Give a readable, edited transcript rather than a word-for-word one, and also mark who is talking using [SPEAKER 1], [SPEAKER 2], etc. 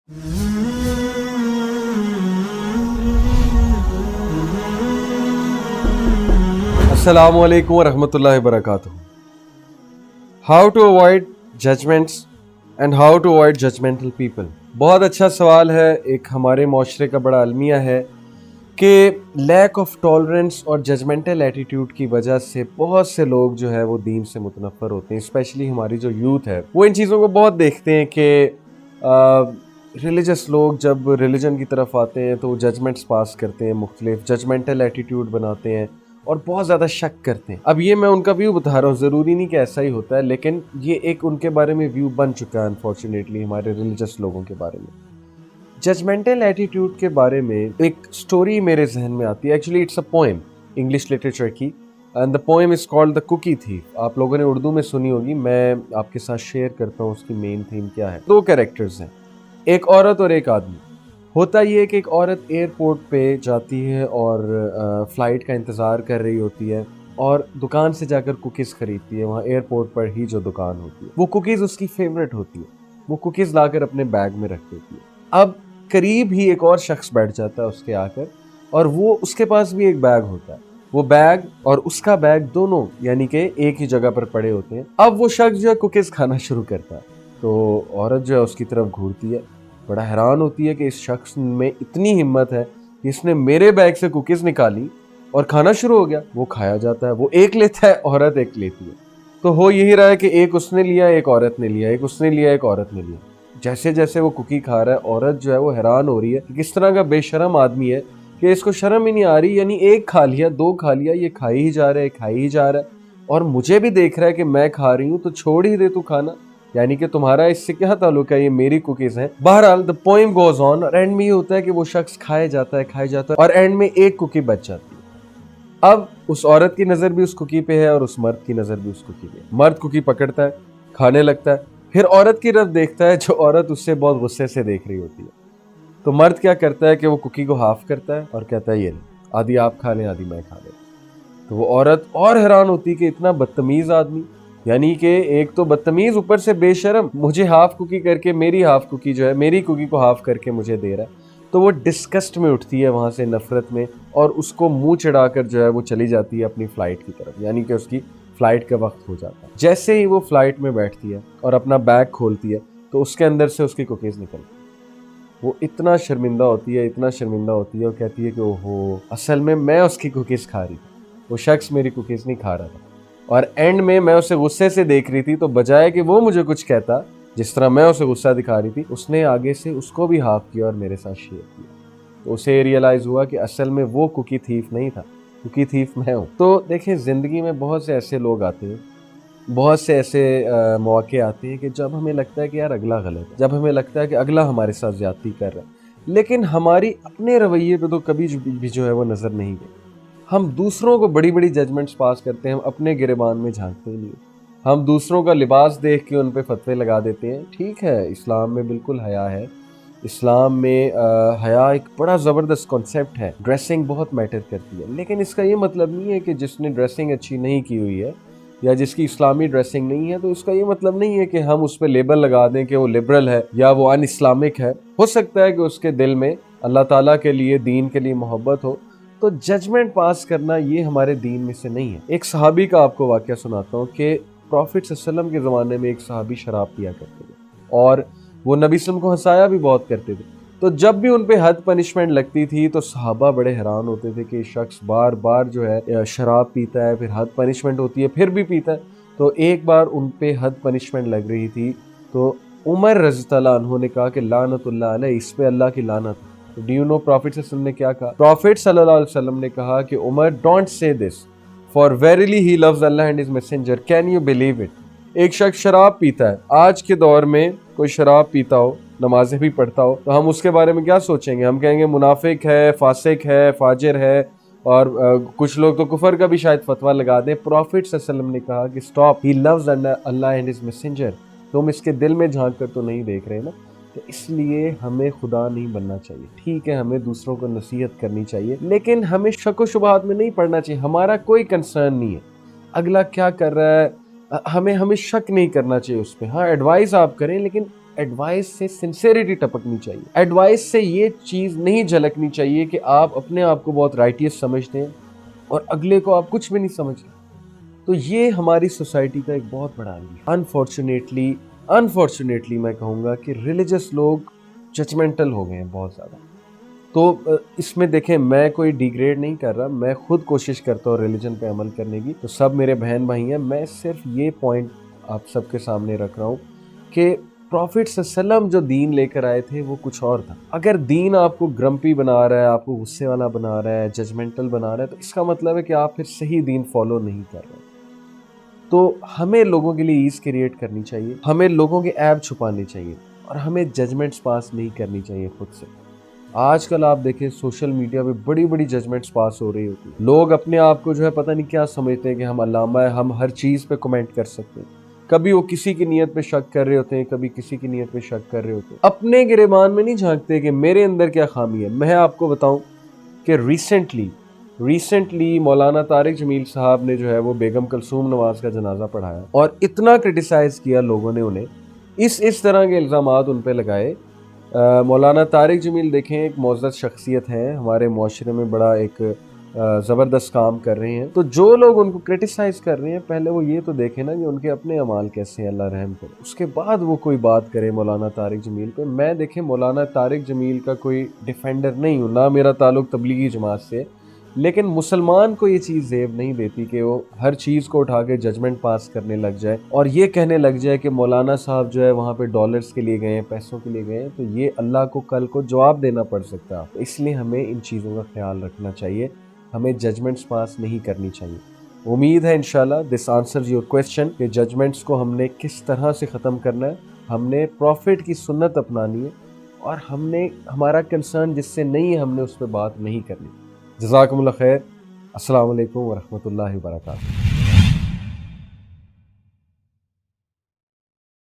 [SPEAKER 1] अस्सलामु अलैकुम वरहमतुल्लाहि वबरकातुहू। How to avoid judgements and how to avoid judgemental people. बहुत अच्छा सवाल है। एक हमारे माशरे का बड़ा अलमिया है कि लैक ऑफ टॉलरेंस और जजमेंटल एटीट्यूड की वजह से बहुत से लोग जो है वो दीन से मुतनफ़र होते हैं। स्पेशली हमारी जो यूथ है वो इन चीज़ों को बहुत देखते हैं कि रिलीजियस लोग जब रिलीजन की तरफ आते हैं तो वो जजमेंट्स पास करते हैं, मुख्तलिफ जजमेंटल एटीट्यूड बनाते हैं और बहुत ज़्यादा शक करते हैं। अब ये मैं उनका व्यू बता रहा हूँ, ज़रूरी नहीं कि ऐसा ही होता है, लेकिन ये एक उनके बारे में व्यू बन चुका है अनफॉर्चुनेटली हमारे रिलीजियस लोगों के बारे में। जजमेंटल एटीट्यूड के बारे में एक स्टोरी मेरे जहन में आती है। Actually it's a poem English literature की, and the poem is called the cookie thief. आप लोगों ने उर्दू में सुनी होगी, मैं आपके साथ शेयर करता हूँ उसकी मेन थीम क्या है। दो कैरेक्टर्स हैं, एक औरत और एक आदमी। होता ये है कि एक औरत एयरपोर्ट पे जाती है और फ़्लाइट का इंतज़ार कर रही होती है और दुकान से जाकर कुकीज़ ख़रीदती है। वहाँ एयरपोर्ट पर ही जो दुकान होती है वो कुकीज़ उसकी फेवरेट होती है। वो कुकीज़ लाकर अपने बैग में रख देती है। अब करीब ही एक और शख्स बैठ जाता है उसके आकर, और वो उसके पास भी एक बैग होता है। वो बैग और उसका बैग दोनों यानी कि एक ही जगह पर पड़े होते हैं। अब वो शख्स जो है कुकीज़ खाना शुरू करता है, तो औरत जो है उसकी तरफ घूरती है, बड़ा हैरान होती है कि इस शख्स में इतनी हिम्मत है कि इसने मेरे बैग से कुकीज़ निकाली और खाना शुरू हो गया। वो खाया जाता है, वो एक लेता है, औरत एक लेती है। तो हो यही रहा है कि एक उसने लिया, एक औरत ने लिया, एक उसने लिया, एक औरत ने लिया। जैसे जैसे वो कुकी खा रहा है, औरत जो है वो हैरान हो रही है कि किस तरह का बेशरम आदमी है कि इसको शर्म ही नहीं आ रही। यानी एक खा लिया, दो खा लिया, ये खाई ही जा रहा है, खाई ही जा रहा है, और मुझे भी देख रहा है कि मैं खा रही हूँ, तो छोड़ ही दे तू खाना। यानी कि तुम्हारा इससे क्या ताल्लुक है, ये मेरी कुकीज़ हैं। बहरहाल द पोएम गोज ऑन, और एंड में ये होता है कि वो शख्स खाए जाता है, और एंड में एक कुकी बच जाती है। अब उस औरत की नज़र भी उस कुकी पे है और उस मर्द की नज़र भी उस कुकी पे है। मर्द कुकी पकड़ता है, खाने लगता है, फिर औरत की तरफ देखता है, जो औरत उससे बहुत गुस्से से देख रही होती है। तो मर्द क्या करता है कि वो कुकी को हाफ करता है और कहता है ये ले, आधी आप खा लें, आधी मैं खा लें। तो वो औरत और हैरान होती है कि इतना बदतमीज़ आदमी, यानी कि एक तो बदतमीज़ ऊपर से बेशरम, मुझे हाफ कुकी करके मेरी हाफ कुकी जो है, मेरी कुकी को हाफ करके मुझे दे रहा है। तो वो डिस्गस्ट में उठती है वहाँ से, नफ़रत में, और उसको मुंह चढ़ाकर जो है वो चली जाती है अपनी फ़्लाइट की तरफ। यानी कि उसकी फ़्लाइट का वक्त हो जाता है। जैसे ही वो फ़्लाइट में बैठती है और अपना बैग खोलती है तो उसके अंदर से उसकी कुकीज़ निकलती है। वो इतना शर्मिंदा होती है, इतना शर्मिंदा होती है, वो कहती है कि ओहो, असल में मैं उसकी कुकीज़ खा रही थी, वो शख्स मेरी कुकीज़ नहीं खा रहा था, और एंड में मैं उसे गुस्से से देख रही थी, तो बजाय कि वो मुझे कुछ कहता जिस तरह मैं उसे गुस्सा दिखा रही थी, उसने आगे से उसको भी हाफ किया और मेरे साथ शेयर किया। तो उसे रियलाइज़ हुआ कि असल में वो कुकी थीफ नहीं था, कुकी थीफ मैं हूँ। तो देखें, ज़िंदगी में बहुत से ऐसे लोग आते हैं, बहुत से ऐसे मौके आते हैं कि जब हमें लगता है कि यार अगला गलत है, जब हमें लगता है कि अगला हमारे साथ ज़्यादती कर रहा है, लेकिन हमारी अपने रवैये पे तो कभी भी जो है वो नज़र नहीं गई। हम दूसरों को बड़ी बड़ी जजमेंट्स पास करते हैं, हम अपने गिरेबान में झांकते ही नहीं। हम दूसरों का लिबास देख के उन पे फतवे लगा देते हैं। ठीक है, इस्लाम में बिल्कुल हया है, इस्लाम में हया एक बड़ा ज़बरदस्त कॉन्सेप्ट है, ड्रेसिंग बहुत मैटर करती है, लेकिन इसका ये मतलब नहीं है कि जिसने ड्रेसिंग अच्छी नहीं की हुई है या जिसकी इस्लामी ड्रेसिंग नहीं है, तो इसका ये मतलब नहीं है कि हम उस पर लेबल लगा दें कि वो लिबरल है या वो अन इस्लामिक है। हो सकता है कि उसके दिल में अल्लाह ताला के लिए, दीन के लिए मोहब्बत हो। तो जजमेंट पास करना ये हमारे दीन में से नहीं है। एक सहाबी का आपको वाक़या सुनाता हूँ कि प्रॉफिट सल्लल्लाहु अलैहि वसल्लम के ज़माने में एक सहाबी शराब पिया करते थे और वो नबी सल्लल्लाहु अलैहि वसल्लम को हंसाया भी बहुत करते थे। तो जब भी उन पे हद पनिशमेंट लगती थी तो सहाबा बड़े हैरान होते थे कि शख्स बार बार जो है शराब पीता है, फिर हद पनिशमेंट होती है, फिर भी पीता है। तो एक बार उन पे हद पनिशमेंट लग रही थी, तो उमर रज़ियल्लाहु अन्हु ने कहा कि लानतुल्लाह अलैह, इस पे अल्लाह की लानत। डू यू नो प्रॉफिट सल्लल्लाहु अलैहि वसल्लम ने क्या कहा? प्रॉफिट सल्लल्लाहु अलैहि वसल्लम ने कहा कि Umar, don't say this, for verily he loves Allah and his messenger, can you believe it. एक शख्स शराब पीता है, आज के दौर में कोई शराब पीता हो, नमाजें भी पढ़ता हो, तो हम उसके बारे में क्या सोचेंगे? हम कहेंगे मुनाफिक है, फासिक है, फाजिर है, और कुछ लोग तो कुफर का भी शायद फतवा लगा दें। प्रॉफिट सल्लल्लाहु अलैहि वसल्लम ने कहा कि stop, he loves Allah and his messenger. तुम इसके दिल में झांक कर तो नहीं देख रहे ना। तो इसलिए हमें खुदा नहीं बनना चाहिए। ठीक है, हमें दूसरों को नसीहत करनी चाहिए, लेकिन हमें शक व शुबहात में नहीं पड़ना चाहिए। हमारा कोई कंसर्न नहीं है अगला क्या कर रहा है, हमें शक नहीं करना चाहिए उस पर। हाँ, एडवाइस आप करें, लेकिन ایڈوائس سے سنسیریٹی ٹپکنی چاہیے. ایڈوائس سے یہ چیز نہیں جھلکنی چاہیے کہ آپ اپنے آپ کو بہت رائٹیس سمجھتے ہیں اور اگلے کو آپ کچھ بھی نہیں سمجھتے. تو یہ ہماری سوسائٹی کا ایک بہت بڑا عامل ہے. انفارچونیٹلی میں کہوں گا کہ ریلیجس لوگ ججمنٹل ہو گئے ہیں بہت زیادہ. تو اس میں دیکھیں میں کوئی ڈیگریڈ نہیں کر رہا, میں خود کوشش کرتا ہوں ریلیجن پہ عمل کرنے کی, تو سب میرے بہن بھائی ہیں. میں صرف یہ پوائنٹ آپ سب کے سامنے رکھ رہا ہوں کہ پروفٹ صلی اللہ علیہ وسلم جو دین لے کر آئے تھے وہ کچھ اور تھا. اگر دین آپ کو گرمپی بنا رہا ہے, آپ کو غصے والا بنا رہا ہے, ججمنٹل بنا رہا ہے, تو اس کا مطلب ہے کہ آپ پھر صحیح دین فالو نہیں کر رہے. تو ہمیں لوگوں کے لیے ایز کریٹ کرنی چاہیے, ہمیں لوگوں کے عیب چھپانے چاہیے, اور ہمیں ججمنٹس پاس نہیں کرنی چاہیے خود سے. آج کل آپ دیکھیں سوشل میڈیا پہ بڑی بڑی ججمنٹس پاس ہو رہی ہوتی ہیں. لوگ اپنے آپ کو جو ہے پتہ نہیں کیا سمجھتے ہیں کہ ہم علامہ ہیں, ہم ہر چیز پہ کمنٹ کر سکتے ہیں. کبھی وہ کسی کی نیت پہ شک کر رہے ہوتے ہیں, کبھی کسی کی نیت پہ شک کر رہے ہوتے ہیں. اپنے گریبان میں نہیں جھانکتے کہ میرے اندر کیا خامی ہے. میں آپ کو بتاؤں کہ ریسنٹلی مولانا طارق جمیل صاحب نے جو ہے وہ بیگم کلثوم نواز کا جنازہ پڑھایا, اور اتنا کرٹیسائز کیا لوگوں نے انہیں, اس طرح کے الزامات ان پہ لگائے. مولانا طارق جمیل دیکھیں ایک معزز شخصیت ہے, ہمارے معاشرے میں بڑا ایک زبردست کام کر رہے ہیں. تو جو لوگ ان کو کرٹیسائز کر رہے ہیں, پہلے وہ یہ تو دیکھیں نا کہ ان کے اپنے اعمال کیسے ہیں, اللہ رحم کرے, اس کے بعد وہ کوئی بات کرے مولانا طارق جمیل پہ. میں دیکھیں مولانا طارق جمیل کا کوئی ڈیفینڈر نہیں ہوں, نہ میرا تعلق تبلیغی جماعت سے, لیکن مسلمان کو یہ چیز زیب نہیں دیتی کہ وہ ہر چیز کو اٹھا کے ججمنٹ پاس کرنے لگ جائے اور یہ کہنے لگ جائے کہ مولانا صاحب جو ہے وہاں پہ ڈالرز کے لیے گئے ہیں, پیسوں کے لیے گئے ہیں, تو یہ اللہ کو کل کو جواب دینا پڑ سکتا ہے. اس لیے ہمیں ان چیزوں کا خیال رکھنا چاہیے, ہمیں ججمنٹس پاس نہیں کرنی چاہیے. امید ہے انشاءاللہ دس آنسرز یور کویسچن کہ ججمنٹس کو ہم نے کس طرح سے ختم کرنا ہے. ہم نے پروفٹ کی سنت اپنانی ہے, اور ہم نے ہمارا کنسرن جس سے نہیں ہے ہم نے اس پہ بات نہیں کرنی. جزاکم اللہ خیر. السلام علیکم ورحمۃ اللہ وبرکاتہ.